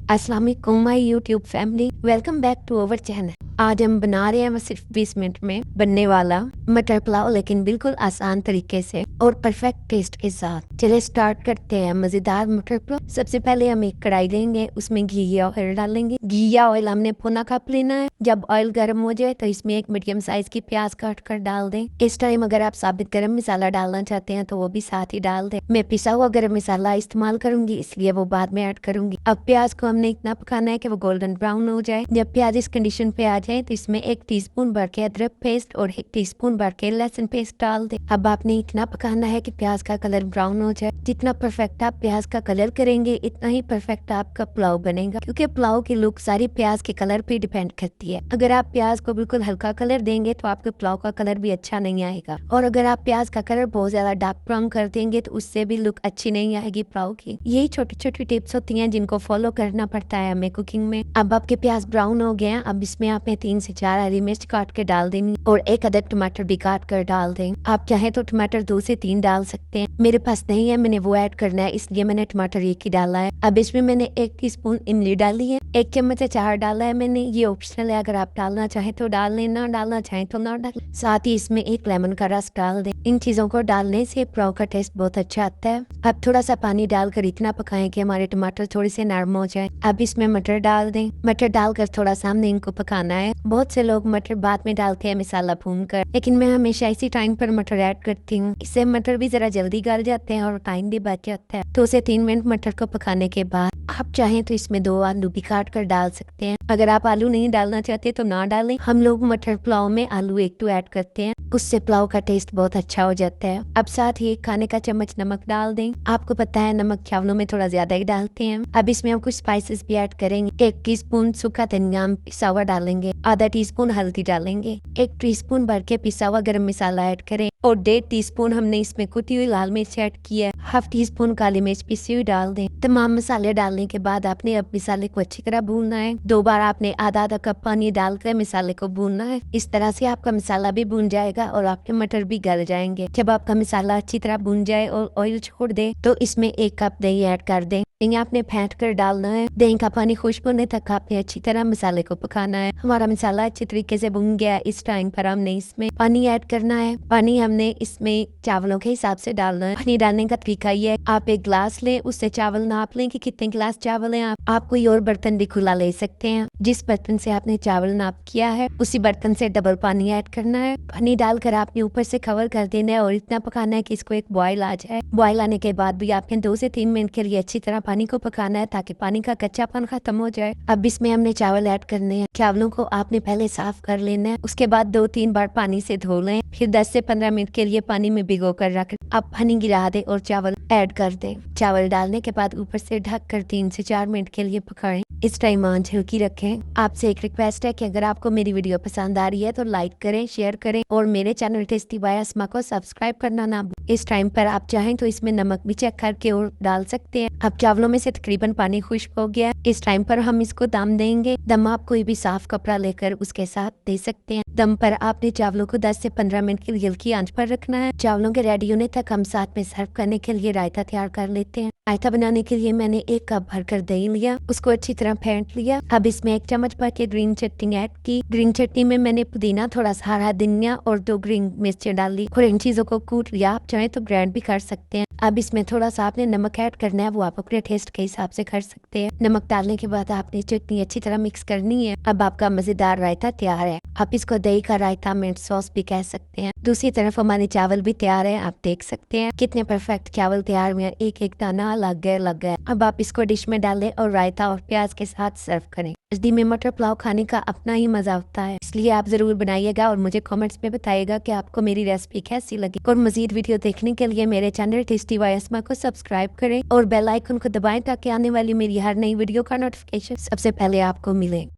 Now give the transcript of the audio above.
अस्सलाम वालेकुम my YouTube family, welcome back to our channel. आज हम बना रहे हैं सिर्फ 20 मिनट में बनने वाला मटर पुलाव, लेकिन बिल्कुल आसान तरीके से और परफेक्ट टेस्ट के साथ। चलिए स्टार्ट करते हैं मजेदार मटर पुलाव। सबसे पहले हम एक कढ़ाई लेंगे, उसमें घी या ऑयल डालेंगे। घी या ऑयल हमने पौना कप लेना है। जब ऑयल गर्म हो जाए तो इसमें एक मीडियम साइज की प्याज काट कर डाल दें। इस टाइम अगर आप साबित गरम मसाला डालना चाहते हैं तो वो भी साथ ही डाल दें। मैं पिसा हुआ गरम मसाला इस्तेमाल करूंगी, इसलिए वो बाद में ऐड करूंगी। अब प्याज को हमने इतना पकाना है कि वो गोल्डन ब्राउन हो जाए। जब प्याज इस कंडीशन पे आ जाए तो इसमें 1 टीस्पून भर के अदरक पेस्ट और 1 टीस्पून भर के लहसुन पेस्ट डाल दे। अब आपने इतना पकाना है कि प्याज का कलर ब्राउन हो जाए। जितना परफेक्ट आप प्याज का कलर करेंगे इतना ही परफेक्ट आपका पुलाव बनेगा, क्योंकि पुलाव की लुक सारी प्याज के कलर पे डिपेंड करती है। अगर आप प्याज को बिल्कुल हल्का कलर देंगे तो आपके पुलाव का कलर भी अच्छा नहीं आएगा, और अगर आप प्याज का कलर बहुत ज्यादा डार्क ब्राउन कर देंगे तो उससे भी लुक अच्छी नहीं आएगी पुलाव की। यही छोटी छोटी टिप्स होती हैं जिनको फॉलो करना पड़ता है हमें कुकिंग में। अब आपके प्याज ब्राउन हो गए हैं। अब इसमें आपने 3 से 4 हरी मिर्च काट के डाल देनी और 1 अदद टमाटर भी काट कर डाल दें। आप चाहे तो टमाटर 2 से 3 डाल सकते हैं, मेरे पास नहीं है, मैंने वो ऐड करना है इसलिए मैंने टमाटर 1 ही डाला है। अब इसमें मैंने 1 टीस्पून इमली डाली है, 1 चम्मच अचार डाला है मैंने। ये ऑप्शनल है, अगर आप डालना चाहे तो डाल लें, ना डालना चाहे तो ना डालें। साथ ही इसमें 1 लेमन का रस डाल दें। इन चीजों को डालने से पुलाव का टेस्ट बहुत अच्छा आता है। अब थोड़ा सा पानी डालकर इतना पकाएं कि हमारे टमाटर थोड़े से नरम हो जाए। अब इसमें मटर डाल दें। मटर डालकर थोड़ा सा हमने इनको पकाना है। बहुत से लोग मटर बाद में डालते हैं मसाला भूनकर, लेकिन मैं हमेशा इसी टाइम पर मटर ऐड करती हूँ। इससे मटर भी जरा जल्दी गल जाते हैं और टाइम भी बच जाता है। 2 से 3 मिनट मटर को पकाने के बाद आप चाहें तो इसमें 2 आलू भी काट कर डाल सकते हैं। अगर आप आलू नहीं डालना चाहते तो ना डालें। हम लोग मटर पुलाव में आलू 1-2 ऐड करते हैं, उससे पुलाव का टेस्ट बहुत अच्छा हो जाता है। अब साथ ही 1 खाने का चम्मच नमक डाल दें। आपको पता है नमक चावलों में थोड़ा ज्यादा ही डालते हैं। अब इसमें हम कुछ स्पाइसेस भी ऐड करेंगे। 1 टीस्पून सूखा धनिया पिसा हुआ डालेंगे, आधा टीस्पून हल्दी डालेंगे, 1 टीस्पून भर के पिसा हुआ गरम मसाला ऐड करें और 1.5 टीस्पून हमने इसमें कुटी हुई लाल मिर्च ऐड की है। 1/2 टीस्पून काली मिर्च पिसी हुई डाल दें। तमाम मसाले डालने के बाद आपने अब मसाले को अच्छी तरह भूनना है। 2 बार आपने आधा कप पानी डालकर मसाले को भूनना है। इस तरह से आपका मसाला भी भून जाएगा और आपके मटर भी गल जाएंगे। जब आपका मसाला अच्छी तरह भून जाए और ऑयल छोड़ दे तो इसमें 1 कप दही ऐड कर दें। दही आपने फेंट कर डालना है। दही का पानी खुश्क होने तक आपने अच्छी तरह मसाले को पकाना है। हमारा मसाला अच्छी तरीके से भून गया। इस टाइम पर हमने इसमें पानी ऐड करना है। पानी हमने इसमें चावलों के हिसाब से डालना है। पानी डालने का तरीका ये है, आप 1 गिलास लें, उससे चावल नाप लें कि कितने गिलास चावल हैं। आप कोई और बर्तन भी खुला ले सकते हैं। जिस बर्तन से आपने चावल नाप किया है उसी बर्तन से डबल पानी ऐड करना है। पानी डालकर आपने ऊपर से कवर कर देना है और इतना पकाना है कि इसको एक बॉयल आ जाए। बॉयल आने के बाद भी आपने 2 से 3 मिनट के लिए अच्छी तरह पानी को पकाना है ताकि पानी का कच्चापन खत्म हो जाए। अब इसमें हमने चावल ऐड करने हैं। चावलों को आपने पहले साफ कर लेना है, उसके बाद 2-3 बार पानी से धो लें, फिर 10 से 15 मिनट के लिए पानी में भिगो कर रख। अब पानी गिरा दे और चावल ऐड कर दें। चावल डालने के बाद ऊपर से ढक कर 3 से 4 मिनट के लिए पकाएं। इस टाइम आंच हल्की रखें। आपसे एक रिक्वेस्ट है कि अगर आपको मेरी वीडियो पसंद आ रही है तो लाइक करें, शेयर करें और मेरे चैनल टेस्टी बाय अस्मा को सब्सक्राइब करना ना भूलें। इस टाइम पर आप चाहें तो इसमें नमक भी चेक करके और डाल सकते हैं। अब चावलों में से तकरीबन पानी खुश्क हो गया। इस टाइम पर हम इसको दम देंगे। दम आप कोई भी साफ कपड़ा लेकर उसके साथ दे सकते हैं। दम पर आपने चावलों को 10 से 15 मिनट के लिए हल्की आंच पर रखना है। चावलों के रेडी होने तक हम साथ में सर्व करने के लिए रायता तैयार कर लेते हैं। रायता बनाने के लिए मैंने 1 कप भरकर दही लिया, उसको अच्छी तरह फेंट लिया। अब इसमें 1 चम्मच भर के ग्रीन चटनी ऐड की। ग्रीन चटनी में मैंने पुदीना, थोड़ा सा हरा धनिया और 2 ग्रीन मिर्चें डाली और इन चीजों को कूट लिया। आप चाहें तो ग्राइंड भी कर सकते हैं। अब इसमें थोड़ा सा आपने नमक ऐड करना है, वो आप अपने टेस्ट के हिसाब से कर सकते हैं। नमक डालने के बाद आपने चटनी अच्छी तरह मिक्स करनी है। अब आपका मजेदार रायता तैयार है। आप इसको दही का रायता, मिंट सॉस भी कह सकते हैं। दूसरी तरफ हमारे चावल भी तैयार है। आप देख सकते हैं कितने परफेक्ट चावल तैयार हुए हैं, एक एक दाना अलग गया। अब आप इसको डिश में डालें और रायता और प्याज के साथ सर्व करें। सर्दी में मटर पुलाव खाने का अपना ही मजा होता है, इसलिए आप जरूर बनाइएगा और मुझे कमेंट्स में बताइएगा कि आपको मेरी रेसिपी कैसी लगी। और मजीद वीडियो देखने के लिए मेरे चैनल टेस्टी बाय अस्मा को सब्सक्राइब करें और बेल आइकन को दबाएं ताकि आने वाली मेरी हर नई वीडियो का नोटिफिकेशन सबसे पहले आपको मिले।